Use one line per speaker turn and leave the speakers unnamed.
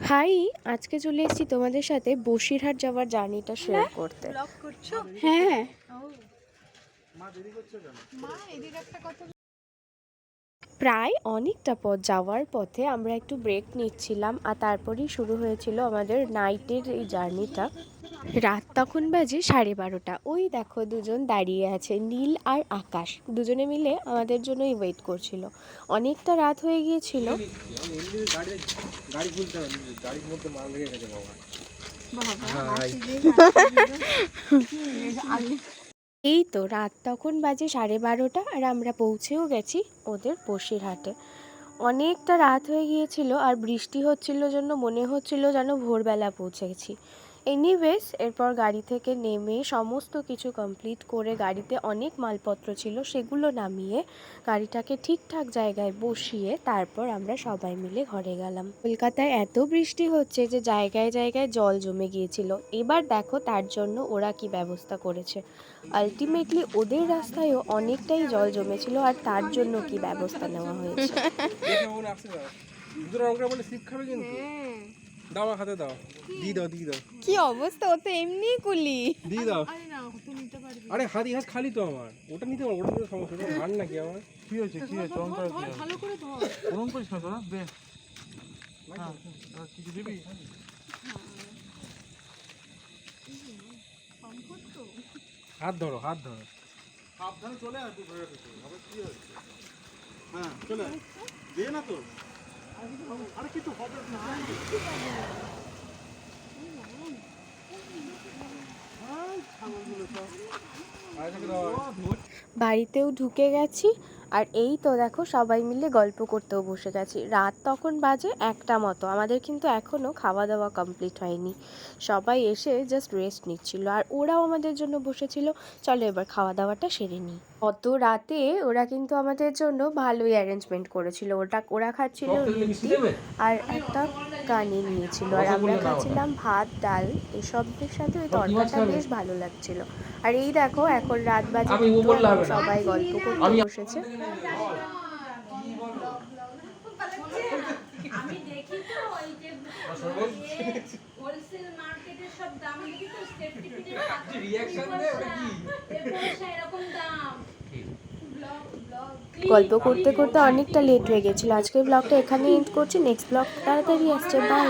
High, আজকে চলে এসেছি তোমাদের সাথে বসিরহাট যাওয়ার জার্নিটা শেয়ার করতে।
ব্লগ করছো?
হ্যাঁ,
মা দেরি করছো কেন? মা এদিকে একটা কথা।
প্রায় অনেকটা পথ যাওয়ার পথে আমরা একটু ব্রেক নিচ্ছিলাম আর তারপরেই শুরু হয়েছিল আমাদের নাইটের এই জার্নিটা। রাত তখন বাজে 12:30। ওই দেখো দুজন দাঁড়িয়ে আছে, নীল আর আকাশ, দুজনে মিলে আমাদের জন্যই ওয়েট করছিল। অনেকটা রাত হয়ে গিয়েছিল। এই তো রাত তখন বাজে 12:30 আর আমরা পৌঁছেও গেছি ওদের বসিরহাটে। অনেকটা রাত হয়ে গিয়েছিল আর বৃষ্টি হচ্ছিল জন্য মনে হচ্ছিল যেন ভোরবেলা পৌঁছেছি। এনিওয়েজ এরপর গাড়ি থেকে নেমে সমস্ত কিছু কমপ্লিট করে গাড়িতে অনেক মালপত্র ছিল সেগুলো নামিয়ে গাড়িটাকে ঠিকঠাক জায়গায় বসিয়ে তারপর আমরা সবাই মিলে ঘরে গেলাম। কলকাতায় এত বৃষ্টি হচ্ছে যে জায়গায় জায়গায় জল জমে গিয়েছিল। এবার দেখো তার জন্য ওরা কি ব্যবস্থা করেছে। আলটিমেটলি ওদের রাস্তায়ও অনেকটাই জল জমেছিল আর তার জন্য কি ব্যবস্থা নেওয়া হয়েছে।
কি অবস্থা, ও তো এমনি কুলি।
আরে হাতি হাত খালি তো আমার, ওটা নিতে পারবো, ওটা নিতে সমস্যা নেই। ভার নাকি আমার কি হয়েছে চমৎকার ভালো করে ধর, ওরকম করিস না তোরা দে। হ্যাঁ কিছু দিবি? হাত ধরো সাবধানে চলে আসবো ঘরে থেকে। আবার কি হচ্ছে? হ্যাঁ চলে দে না তো। আরে কিছু হবে না।
বাড়িতেও ঢুকে গেছি আর এই তো দেখো সবাই মিলে গল্প করতেও বসে গেছি। রাত তখন বাজে 1টা মতো, আমাদের কিন্তু এখনও খাওয়া দাওয়া কমপ্লিট হয়নি। সবাই এসে জাস্ট রেস্ট নিচ্ছিল আর ওরাও আমাদের জন্য বসেছিল, চলো এবার খাওয়া দাওয়াটা সেরে নিই। অত রাতে ওরা কিন্তু আমাদের জন্য ভালোই অ্যারেঞ্জমেন্ট করেছিল। ওরা খাচ্ছিল রুটি আর একটা কানি নিয়েছিল আর আমরা খাচ্ছিলাম ভাত ডাল। এসবের সাথে ওই তরকারিটা বেশ ভালো লাগছিল। আর এই দেখো এখন রাত বাজে 2, সবাই গল্প করতে বসেছে।
আমি দেখি তো ওই যে হোলসেল মার্কেটের সব দাম দেখি তো সেফটি পিটের রিঅ্যাকশন দেয় ওটা কি এরকম দাম।
গল্প করতে করতে অনেকটা লেট হয়ে গেছিল। আজকের ব্লগটা এখানে এন্ড করছি, নেক্সট ব্লগ তাড়াতাড়ি আসছে। বাই।